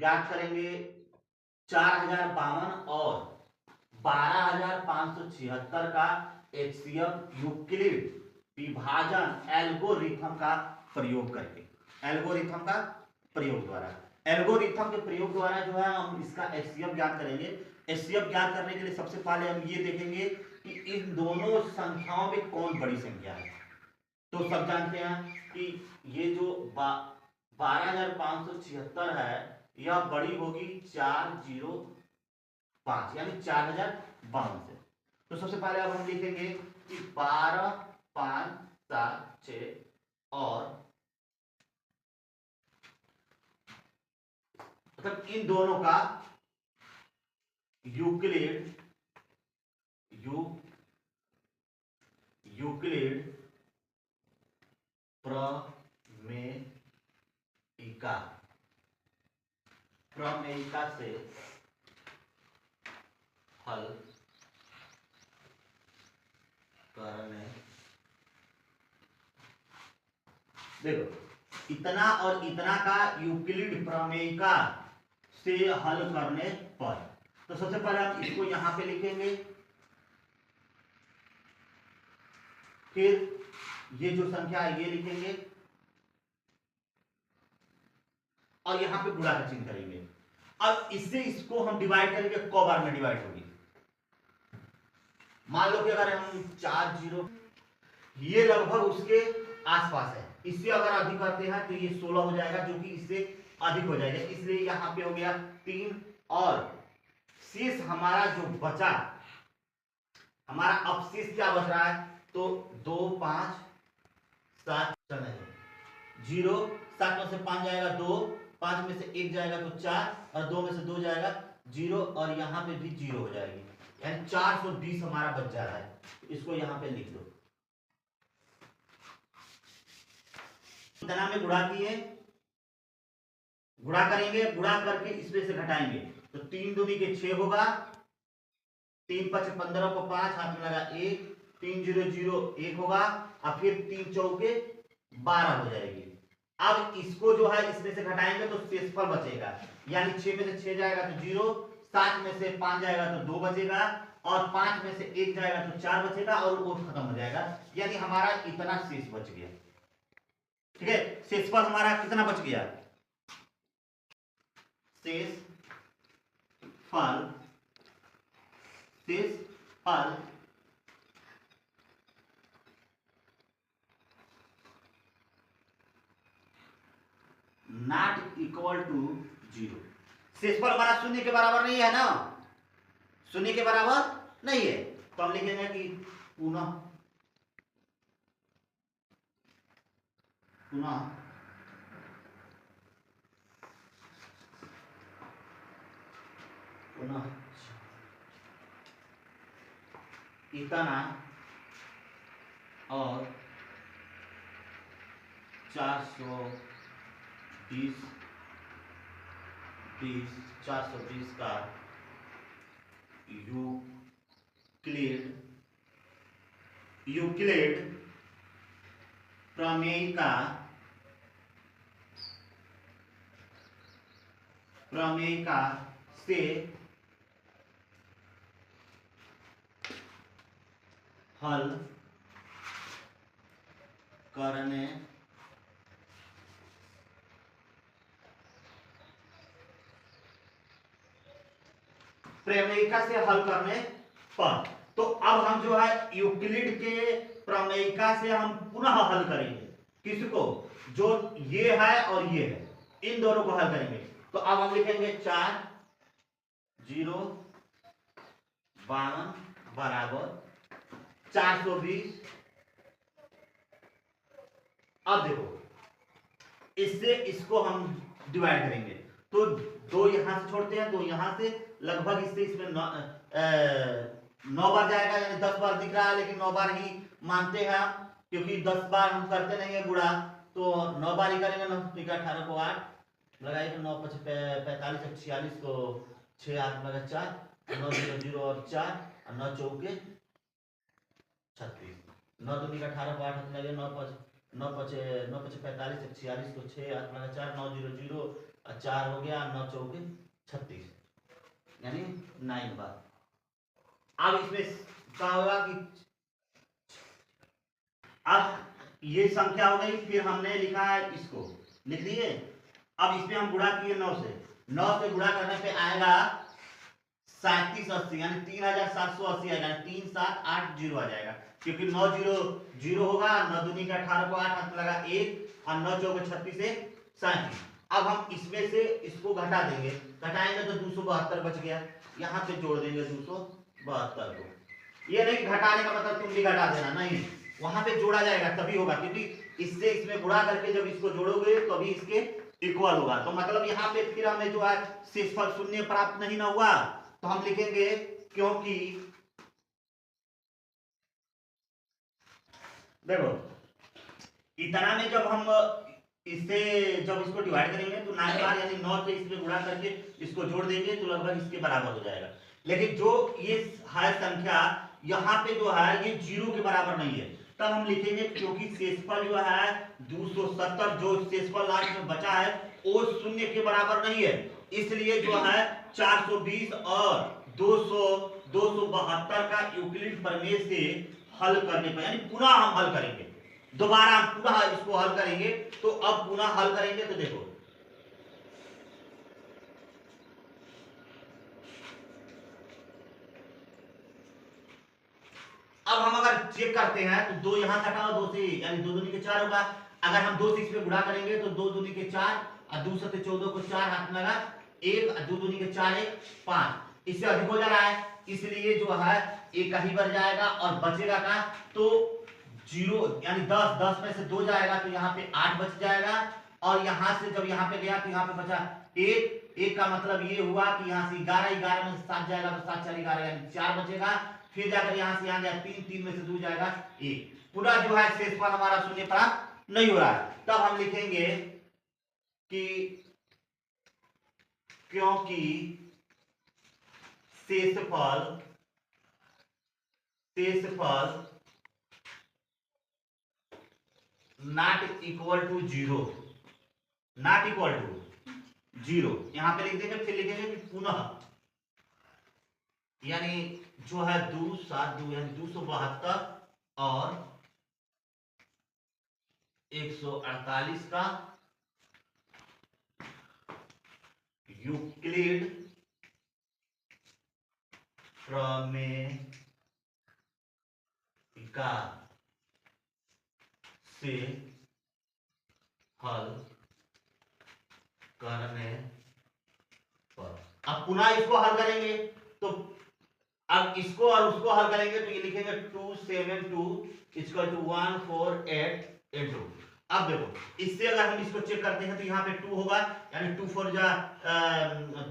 ज्ञात करेंगे 4052 और 12576 का एचसीएफ यूक्लिड विभाजन एल्गोरिथम का प्रयोग करके, एल्गोरिथम का प्रयोग द्वारा, एल्गोरिथम के प्रयोग द्वारा जो है हम इसका एचसीएफ ज्ञात करेंगे। एचसीएफ ज्ञात करने के लिए सबसे पहले हम ये देखेंगे कि इन दोनों संख्याओं में कौन बड़ी संख्या है। तो सब जानते हैं कि ये जो 12576 है यह बड़ी होगी 405 यानी 4052 से। तो सबसे पहले अब हम लिखेंगे कि 12 5 7 6 और मतलब इन दोनों का यूक्लिड प्रमेयिका से हल करने, देखो इतना और इतना का यूक्लिड प्रमेयिका से हल करने पर, तो सबसे पहले हम इसको यहां पे लिखेंगे, फिर ये जो संख्या है ये लिखेंगे और यहां पे गुणा का चिन्ह करेंगे। अब इससे इसको हम डिवाइड करेंगे, क बार में डिवाइड होगी। मान लो कि अगर हम 40 ये लगभग उसके आसपास है, इससे अगर अधिक करते हैं तो ये 16 हो जाएगा जो कि इससे अधिक हो जाएगा, इसलिए यहां पे हो गया 3 और शेष हमारा जो बचा, हमारा अवशेष क्या बच रहा है, तो 2 5 7 0, 7 में से 5 जाएगा 2, 5 में से 1 जाएगा तो 4 और 2 में से 2 जाएगा 0 और यहां पे भी 0 हो जाएगी, यानी 420 हमारा बच जा रहा है। इसको यहां पे लिख दो। इतना में गुणा किए, गुणा करेंगे, गुणा करके इसमें से घटाएंगे तो 3 दूनी के 6 होगा, 3 5 15 को 5 हाथ में लगा 1, 3 0 0 1 होगा और फिर 3 चौके 12 हो जाएगी। अब इसको जो है इसमें से घटाएंगे तो शेषफल बचेगा, यानी 6 में से 6 जाएगा तो 0, 7 में से 5 जाएगा तो 2 बचेगा और 5 में से 1 जाएगा तो 4 बचेगा और वो खत्म हो जाएगा, यानी हमारा इतना शेष बच गया। ठीक है, शेषफल हमारा कितना बच गया, शेषफल नॉट इक्वल टू 0। शेषफल हमारा शून्य के बराबर नहीं है ना, शून्य के बराबर नहीं है, तो हम लिखेंगे कि पुनः इतना और 420 का यूक्लिड प्रमेयिका से हल करने प्रमेयिका से हल करने पर, तो अब हम जो है यूक्लिड के प्रमेयिका से हम पुनः हल करेंगे, किसको, जो ये है और ये है, इन दोनों को हल करेंगे। तो अब हम लिखेंगे 4 0 52 बराबर 420। अब देखो इससे इसको हम डिवाइड करेंगे तो 2 यहां से छोड़ते हैं, तो यहां से लगभग इससे इसमें 9 बार जाएगा, यानी 10 बार दिख रहा है लेकिन 9 बार ही मानते हैं क्योंकि 10 बार हम करते नहीं है गुणा, तो 9 बार ही करेंगे। 9 3 18 को 8 लगाइए तो 9 5 45 46 को 6 8 लगा 4, 9 0 0 और 4 और 9 चौके 36, 9 2 18 को 8 लगे 9 5 45 46 को 6 8 लगा 4, 9 0 0 और 4 हो गया, 9 चौके 36, यानी 9 बार। अब इसमें क्या होगा कि अब ये संख्या हो गई, फिर हमने लिखा है इसको लिख दिए। अब इसमें हम गुणा किए 9 से, 9 से गुणा करने पे आएगा 3780, यानी 3780 आएगा, 3780 आ जाएगा, क्योंकि 9 0 0 होगा, 9 दूनी का 18 को 8 हाथ लगा 1 और 9 चौके 36 से 37। अब हम इसमें से इसको घटा देंगे, घटाएंगे तो 272 बच गया, यहाँ पे जोड़ देंगे 272 को। ये नहीं घटाने का मतलब तुम भी घटा देना, नहीं, वहां पे जोड़ा जाएगा तभी होगा, क्योंकि इससे इसमें गुणा करके जब इसको जोड़ोगे तभी इसके इक्वल होगा। तो मतलब यहाँ पे फिर हमें जो है शेषफल शून्य प्राप्त नहीं ना हुआ, तो हम लिखेंगे क्योंकि देखो इतना में जब हम इससे जब इसको डिवाइड करेंगे तो 9 बार यानी 9 से इसमें गुणा करके इसको जोड़ देंगे तो लगभग इसके बराबर हो जाएगा। लेकिन जो ये है संख्या यहाँ पे जो है ये 0 के बराबर नहीं है, तब हम लिखेंगे क्योंकि शेषफल जो है 270 जो शेषफल लास्ट में बचा है वो शून्य के बराबर नहीं है, इसलिए जो है 420 और 272 का यूक्लिड प्रमेय से हल करने पर, यानी पुनः हम हल करेंगे, दोबारा हम पुनः इसको हल करेंगे। तो अब पुनः हल करेंगे तो देखो अब हम अगर चेक करते हैं तो 2 यहां घटाओ 2 से, यानी 2 दूनी के 4 होगा। अगर हम 2 से इसमें गुणा करेंगे तो 2 दूनी के 4 और 2 सत्ते 14 को 4 हाथ में लगा 1 और 2 दूनी के 4 1 5, इससे अधिक हो जा रहा है, इसलिए जो है एक ही बढ़ जाएगा और बचेगा का तो 0, यानी 10 10 में से 2 जाएगा तो यहाँ पे 8 बच जाएगा, और यहाँ से जब यहाँ पे गया तो यहाँ पे बचा 1 का मतलब ये हुआ कि यहाँ से 11 11 में से 7 जाएगा तो 7 4 11 यानी 4 बचेगा, फिर जाकर यहाँ से यहाँ गया 3 3 में से 2 जाएगा 1, पूरा जो है शेषफल हमारा शून्य प्राप्त नहीं हो रहा है। तब हम लिखेंगे कि क्योंकि शेषफल not equal to 0, not equal to 0 यहां पे लिख देंगे, फिर लिखेंगे कि पुनः, यानी जो है 2 7 2 यानी 272 और 148 का यूक्लिड प्रमेय का से हल करने पर, अब पुनः इसको हल करेंगे तो अब इसको और उसको हल करेंगे तो ये लिखेंगे 272 इक्वल टू 148 2। अब देखो इससे अगर हम इसको चेक करते हैं तो यहाँ पे 2 होगा, यानी 2 4 जा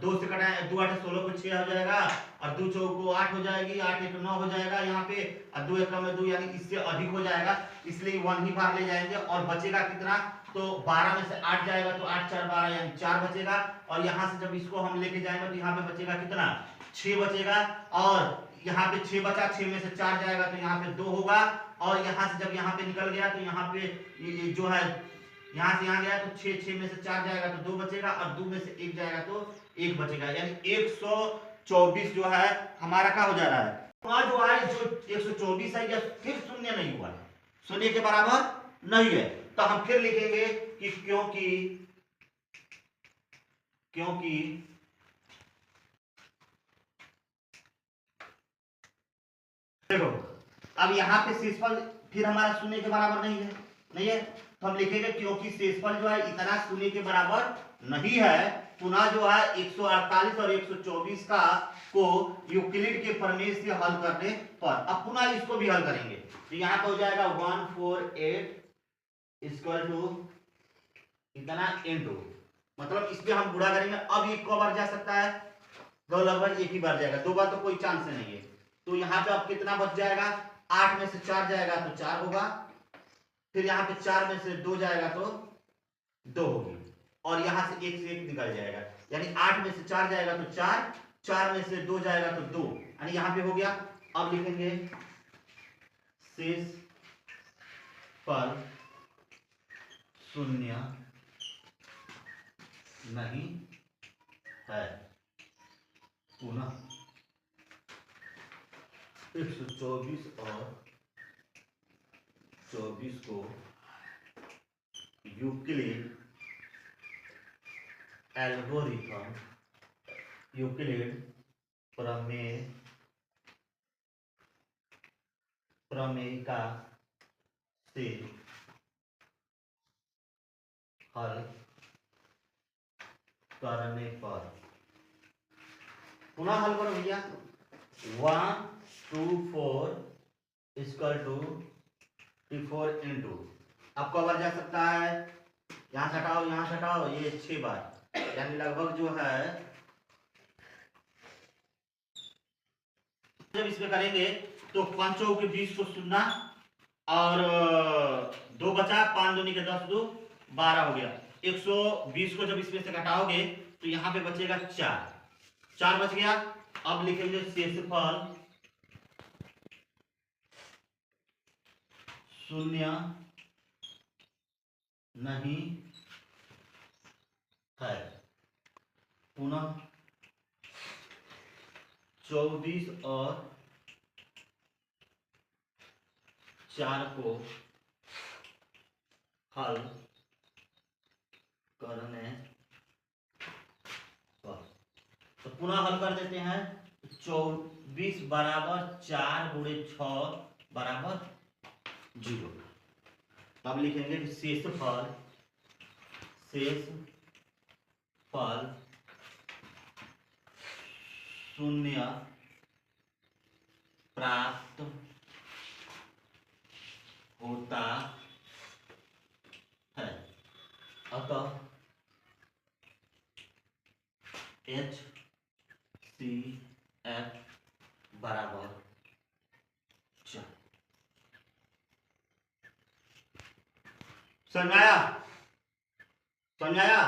2 से कटाए 2 8 16 को 6 हो जाएगा, और 2 4 को 8 हो जाएगी, 8 1 9 हो जाएगा यहाँ पे, और 2 1 में 2 यानी इससे अधिक हो जाएगा, इसलिए 1 ही बार ले जाएंगे, और बचेगा कितना तो 12 में से 8 जाएगा तो 8 4 12 यानी 4 बचेगा, और यहाँ से जब इसको हम लेके जाएंगे तो यहाँ पे बचेगा कितना 6 बचेगा, और यहाँ पे 6 बचा, 6 में से 4 जाएगा तो यहाँ पे 2 होगा, और यहाँ से जब यहाँ पे निकल गया तो यहाँ पे जो है यहाँ से यहाँ गया तो 6 में से 4 जाएगा तो 2 बचेगा, और 2 में से 1 जाएगा तो 1 बचेगा, यानी 124 जो है हमारा क्या हो जा रहा है, वहां जो है जो 124 है यह फिर शून्य नहीं हुआ, शून्य के बराबर नहीं है। तो हम फिर लिखेंगे कि क्योंकि देखो अब यहाँ पे शेषफल फिर हमारा शून्य के बराबर नहीं है, तो हम लिखेंगे क्योंकि शेषफल जो है इतना शून्य के बराबर नहीं है, पुनः जो है 148 और 124 का को यूक्लिड के प्रमेय से हल करने पर, अब पुनः इसको भी हल करेंगे तो यहाँ पे हो जाएगा 148 इक्वल टू इतना इनटू, मतलब इसमें हम गुणा करेंगे, अब ये कब बार जा सकता है तो लगभग एक ही बार जाएगा, 2 बार तो कोई चांस नहीं है, तो यहाँ पे अब कितना बच जाएगा 8 में से 4 जाएगा तो 4 होगा, फिर यहाँ पे 4 में से 2 जाएगा तो 2 होगी, और यहाँ से 1 से 1 निकल जाएगा, यानी 8 में से 4 जाएगा तो 4, 4 में से 2 जाएगा तो 2, यानी यहाँ पे हो गया। अब लिखेंगे शेष पर शून्य नहीं है। पुनः 124 और 24 को यूक्लिड एल्गोरिथम, यूक्लिड प्रमेयिका से हल करने पर, पुनः हल करो भैया। 1 2 4 इक्वल टू 4 इंटू, अब कवर जा सकता है, यहाँ से हटाओ यहाँ से हटाओ, ये 6 बार, यानी लगभग जो है जब इसमें करेंगे तो 5 के 20 को सुनना और 2 बचा, 5 दूनी के 10 2 12 हो गया। 120 को जब इसमें से घटाओगे तो यहाँ पे बचेगा 4 बच गया। अब लिखेंगे शेषफल शून्य नहीं है। पुनः 24 और 4 को हल करने पर, तो पुनः हल कर देते हैं। 24 बराबर 4 गुणे 6 बराबर 0। अब लिखेंगे शेषफल शून्य प्राप्त होता है, अतः HCF बराबर 4। समझाया?